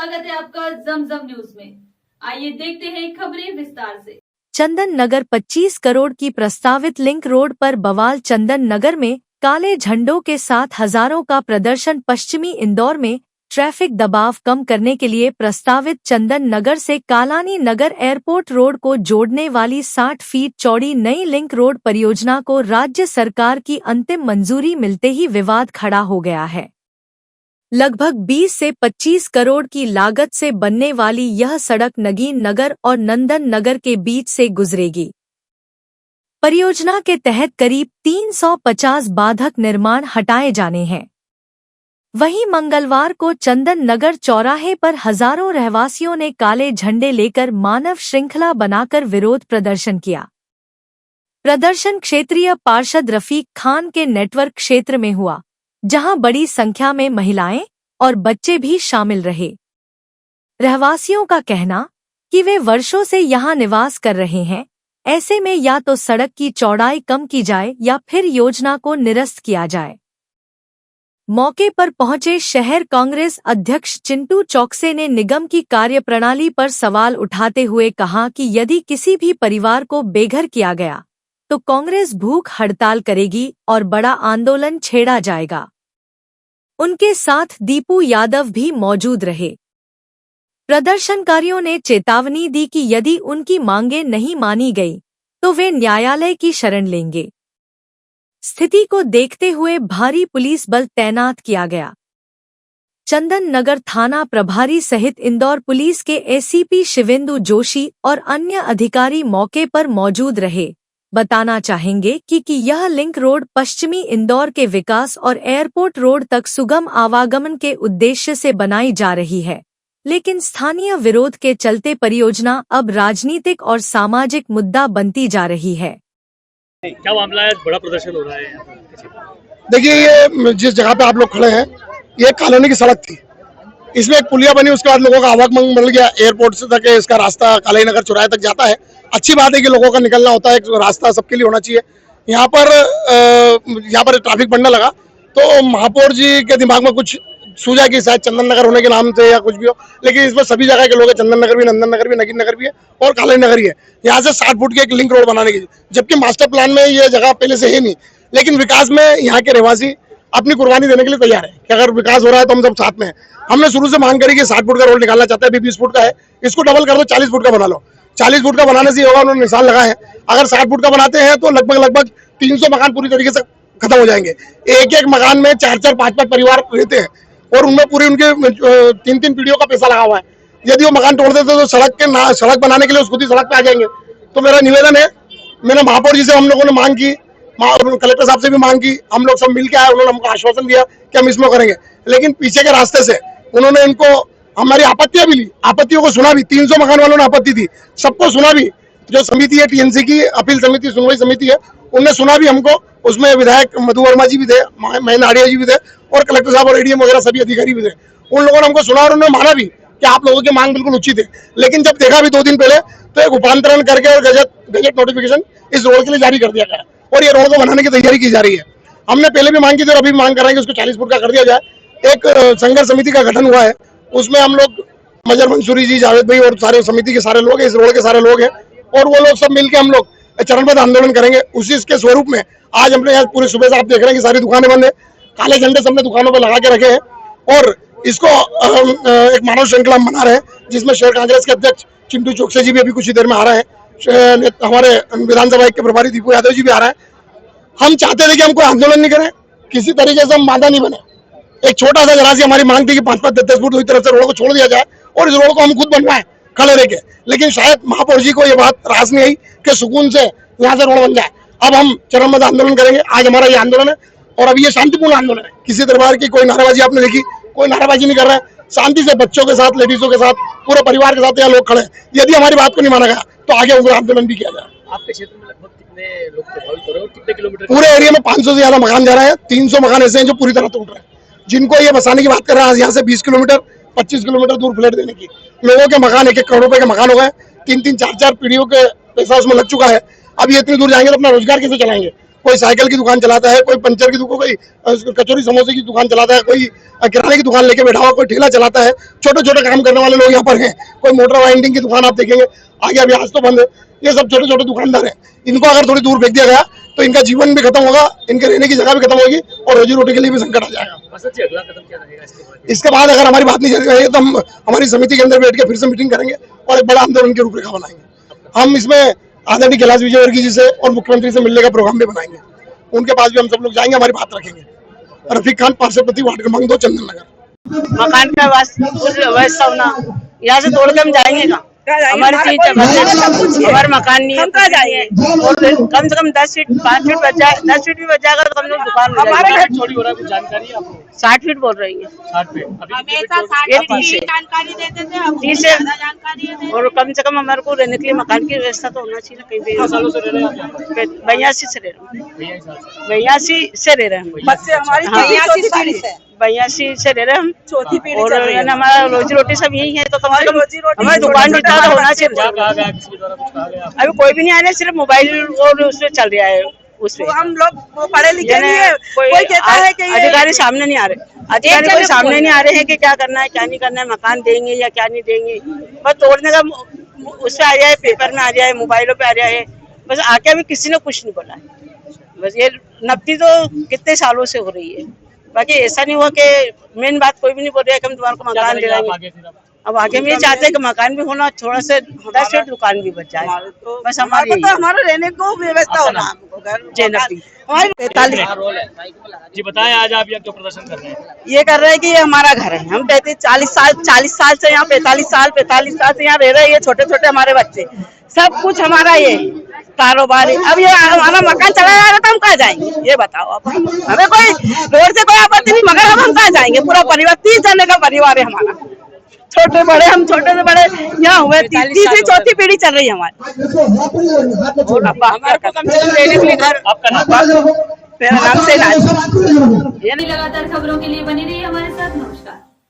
स्वागत है आपका जमजम न्यूज में। आइए देखते हैं खबरें विस्तार से। चंदन नगर 25 करोड़ की प्रस्तावित लिंक रोड पर बवाल। चंदन नगर में काले झंडों के साथ हजारों का प्रदर्शन। पश्चिमी इंदौर में ट्रैफिक दबाव कम करने के लिए प्रस्तावित चंदन नगर से कालानी नगर एयरपोर्ट रोड को जोड़ने वाली 60 फीट चौड़ी नई लिंक रोड परियोजना को राज्य सरकार की अंतिम मंजूरी मिलते ही विवाद खड़ा हो गया है। लगभग 20 से 25 करोड़ की लागत से बनने वाली यह सड़क नगीन नगर और नंदन नगर के बीच से गुजरेगी। परियोजना के तहत करीब 350 बाधक निर्माण हटाए जाने हैं। वहीं मंगलवार को चंदन नगर चौराहे पर हजारों रहवासियों ने काले झंडे लेकर मानव श्रृंखला बनाकर विरोध प्रदर्शन किया। प्रदर्शन क्षेत्रीय पार्षद रफीक खान के नेटवर्क क्षेत्र में हुआ, जहां बड़ी संख्या में महिलाएं और बच्चे भी शामिल रहे। रहवासियों का कहना कि वे वर्षों से यहां निवास कर रहे हैं, ऐसे में या तो सड़क की चौड़ाई कम की जाए या फिर योजना को निरस्त किया जाए। मौके पर पहुंचे शहर कांग्रेस अध्यक्ष चिंटू चौकसे ने निगम की कार्यप्रणाली पर सवाल उठाते हुए कहा कि यदि किसी भी परिवार को बेघर किया गया तो कांग्रेस भूख हड़ताल करेगी और बड़ा आंदोलन छेड़ा जाएगा। उनके साथ दीपू यादव भी मौजूद रहे। प्रदर्शनकारियों ने चेतावनी दी कि यदि उनकी मांगें नहीं मानी गई तो वे न्यायालय की शरण लेंगे। स्थिति को देखते हुए भारी पुलिस बल तैनात किया गया। चंदन नगर थाना प्रभारी सहित इंदौर पुलिस के एसीपी शिवेंदु जोशी और अन्य अधिकारी मौके पर मौजूद रहे। बताना चाहेंगे कि यह लिंक रोड पश्चिमी इंदौर के विकास और एयरपोर्ट रोड तक सुगम आवागमन के उद्देश्य से बनाई जा रही है, लेकिन स्थानीय विरोध के चलते परियोजना अब राजनीतिक और सामाजिक मुद्दा बनती जा रही है। क्या मामला है? बड़ा प्रदर्शन हो रहा है। देखिए, ये जिस जगह पे आप लोग खड़े हैं, ये कॉलोनी की सड़क थी। इसमें एक पुलिया बनी, उसके बाद लोगों का आवागमन मिल गया। एयरपोर्ट से तक इसका रास्ता काली नगर चौराहे तक जाता है। अच्छी बात है कि लोगों का निकलना होता है, एक रास्ता सबके लिए होना चाहिए। यहाँ पर ट्रैफिक बढ़ने लगा तो महापौर जी के दिमाग में कुछ सूझा कि शायद चंदन नगर होने के नाम से या कुछ भी हो, लेकिन इसमें सभी जगह के लोग हैं। चंदन नगर भी, नंदन नगर भी, नगीन नगर भी है और काली नगर ही है। यहाँ से 60 फुट की एक लिंक रोड बनाने की, जबकि मास्टर प्लान में ये जगह पहले से है नहीं, लेकिन विकास में यहाँ के रहवासी अपनी कुर्बानी देने के लिए तैयार है कि अगर विकास हो रहा है तो हम सब साथ में हैं। हमने शुरू से मांग करी कि 60 फुट का रोड निकालना चाहते हैं, अभी 20 फुट का है, इसको डबल कर दो, 40 फुट का बना लो। 40 फुट का बनाने से होगा, उन्होंने निशान लगाए हैं। अगर 60 फुट का बनाते हैं तो लगभग 300 मकान पूरी तरीके से खत्म हो जाएंगे। एक एक मकान में 4-4, 5-5 परिवार रहते हैं और उनमें पूरी उनके 3-3 पीढ़ियों का पैसा लगा हुआ है। यदि वो मकान तोड़ देते तो सड़क बनाने के लिए खुद ही सड़क पे आ जाएंगे। तो मेरा निवेदन है, मैंने महापौर जी से हम लोगों ने मांग की, कलेक्टर साहब से भी मांग की, हम लोग सब मिलकर आए, उन्होंने हमको आश्वासन दिया कि हम इसमें करेंगे, लेकिन पीछे के रास्ते से उन्होंने इनको हमारी आपत्तियां भी ली, आपत्तियों को सुना भी। 300 मकान वालों ने आपत्ति थी, सबको सुना भी। जो समिति है टीएनसी की अपील समिति, सुनवाई समिति है, उनने सुना भी हमको। उसमें विधायक मधु वर्मा जी भी थे, महेंद्र आड़िया जी भी थे और कलेक्टर साहब और एडीएम वगैरह सभी अधिकारी भी थे। उन लोगों ने हमको सुना और उन्होंने माना भी कि आप लोगों की मांग बिल्कुल उचित है। लेकिन जब देखा भी 2 दिन पहले तो एक रूपांतरण करके और गजट नोटिफिकेशन इस रोड के लिए जारी कर दिया गया और ये रोड को बनाने की तैयारी की जा रही है। हमने पहले भी मांग की थी और अभी मांग कर रहे हैं कि उसको 40 फुट का कर दिया जाए। एक संघर्ष समिति का गठन हुआ है, उसमें हम लोग मजर मंसूरी जी, जावेद भाई और सारे समिति के सारे लोग हैं, इस रोड के सारे लोग हैं और वो लोग सब मिलकर हम लोग चरणबद्ध आंदोलन करेंगे। उसी के स्वरूप में आज हमने यहाँ पूरी सुबह से आप देख रहे हैं कि सारी दुकानें बंद है, काले झंडे सबने दुकानों पर लगा के रखे हैं और इसको एक मानव श्रृंखला बना रहे हैं, जिसमें शहर कांग्रेस के अध्यक्ष चिंटू चौकसे जी भी अभी कुछ ही देर में आ रहे हैं, हमारे विधानसभा के प्रभारी दीपू यादव जी भी आ रहे हैं। हम चाहते थे कि हम कोई आंदोलन नहीं करें, किसी तरीके से हम बाधा नहीं बने। एक छोटा सा जरा सी हमारी मांग थी कि 5-5, 10-10 फुट हुई तरफ से रोड को छोड़ दिया जाए और इस रोड को हम खुद बनवाएं खड़े रह के, लेकिन शायद महापौर जी को ये बात रास नहीं आई कि सुकून से यहाँ से रोड बन जाए। अब हम चरणबद्ध आंदोलन करेंगे। आज हमारा ये आंदोलन है और अभी ये शांतिपूर्ण आंदोलन है। किसी तरह की कोई नाराबाजी आपने देखी, कोई नाराबाजी नहीं कर रहा है। शांति से बच्चों के साथ, लेडीजों के साथ, पूरे परिवार के साथ यहाँ लोग खड़े हैं। यदि हमारी बात को नहीं माना गया तो आगे उग्र आंदोलन भी किया जाए। आपके क्षेत्र में लगभग कितने लोग प्रभावित हो रहे हैं और कितने किलोमीटर? पूरे एरिया में 500 से ज्यादा मकान जा रहे हैं। 300 मकान ऐसे हैं जो पूरी तरह टूट रहे हैं, जिनको ये बसाने की बात कर रहे हैं। यहाँ से 20 किलोमीटर, 25 किलोमीटर दूर फ्लैट देने की, लोगों के मकान 1-1 करोड़ रुपए के मकान हो गए। 3-3, 4-4 पीढ़ियों के पैसा उसमें लग चुका है। अब ये इतनी दूर जाएंगे तो अपना रोजगार कैसे चलाएंगे? कोई साइकिल की दुकान चलाता है, कोई पंचर की दुकान, कोई कचौरी समोसे की दुकान चलाता है, कोई किराने की दुकान लेके बैठा हुआ, कोई ठेला चलाता है। छोटे छोटे काम करने वाले लोग यहाँ पर हैं। कोई मोटर वाइंडिंग की दुकान आप देखेंगे, आगे अभी आज तो बंद है। ये सब छोटे छोटे दुकानदार हैं। इनको अगर थोड़ी दूर फेंक दिया गया तो इनका जीवन भी खत्म होगा, इनके रहने की जगह भी खत्म होगी और रोजी रोटी के लिए भी संकट आ जाएगा। अगला कदम क्या रहेगा इसके बाद अगर हमारी बात नहीं चल रही है तो हम हमारी समिति के अंदर बैठ के फिर से मीटिंग करेंगे और एक बड़ा आंदोलन की रूपरेखा बनाएंगे। हम इसमें आदरणीय कैलाश विजयवर्गीय जी से और मुख्यमंत्री से मिलने का प्रोग्राम भी बनाएंगे। उनके पास भी हम सब लोग जाएंगे, हमारी बात रखेंगे। रफीक खान, पार्षद वार्ड क्रमांक 2, चंदन नगर। मकान का व्यवस्था होना, यहाँ से तोड़ के हम जाएंगे कहाँ? हमारी चीज हमारा मकान नहीं है, हम कहाँ जाएंगे? और कम से कम 10 फीट 5 फीट बच जाए, 10 फीट भी बच जाएगा तो हम लोग दुकान में हमारे घर चोरी हो रहा है, कुछ जानकारी है आपको? 60 फीट बोल रही है। 60 फीट हमेशा 60 फीट जानकारी देते थे, अब 30 जानकारी। और कम से कम हमारे को रहने के लिए मकान की व्यवस्था तो होना चाहिए। कहीं भी सालों से रह रहे हैं आप? 82 से रह रहे हैं, 82 से रह रहे हैं। बच्चे हमारी 82 से रह रहे हैं हम, चौथी पीढ़ी और चल रही है। हमारा रोजी रोटी सब यही है, तो कम से कम हमारी दुकान जितना तो होना चाहिए। क्या कहा गया, किसी द्वारा कुछ कहा गया? अभी कोई भी नहीं आ रहा, सिर्फ मोबाइल और उसमें चल रहा है। उसमें हम लोग वो पढ़े लिखे नहीं है, कोई कहता है कि अधिकारी सामने नहीं आ रहे, अधिकारी कोई सामने नहीं आ रहे हैं कि क्या करना है क्या नहीं करना है, मकान देंगे या क्या नहीं देंगे। बस तोड़ने का उससे आ जाए, पेपर में आ जाए, मोबाइलों पे आ जाए, बस आके अभी किसी ने कुछ नहीं बोला है। बस ये नब्ती तो कितने सालों से हो रही है। बाकी ऐसा नहीं हुआ कि मेन बात कोई भी नहीं बोल रहा है कि हम तुम्हारे को मकान दिलाएंगे। अब आगे में ये चाहते हैं कि मकान भी होना, थोड़ा सा 10 फीट दुकान भी बच जाए, बस हमारी तो हमारा रहने को व्यवस्था होना। हमारी 45 जी बताएं, आज आप यहाँ क्यों प्रदर्शन कर रहे हैं? ये कर रहे हैं कि ये हमारा घर है। हम 40 साल से यहाँ 45 साल से यहाँ रह रहे हैं। ये छोटे छोटे हमारे बच्चे, सब कुछ हमारा ये कारोबार है। अब ये हमारा मकान चला जा रहा है तो हम कहाँ जाएंगे? ये बताओ आप। हमें कोई रोड से कोई आपत्ति नहीं, मगर हम कहाँ जाएंगे? पूरा परिवार 30 जने का परिवार है हमारा, छोटे बड़े, हम छोटे से बड़े यहाँ हुए। तीसरी चौथी पीढ़ी चल रही है हमारी। हमारे को कम से कम रहने के लिए घर। आपका नाम? मेरा नाम से लगातार खबरों के लिए बनी रही हमारे साथ। नमस्कार।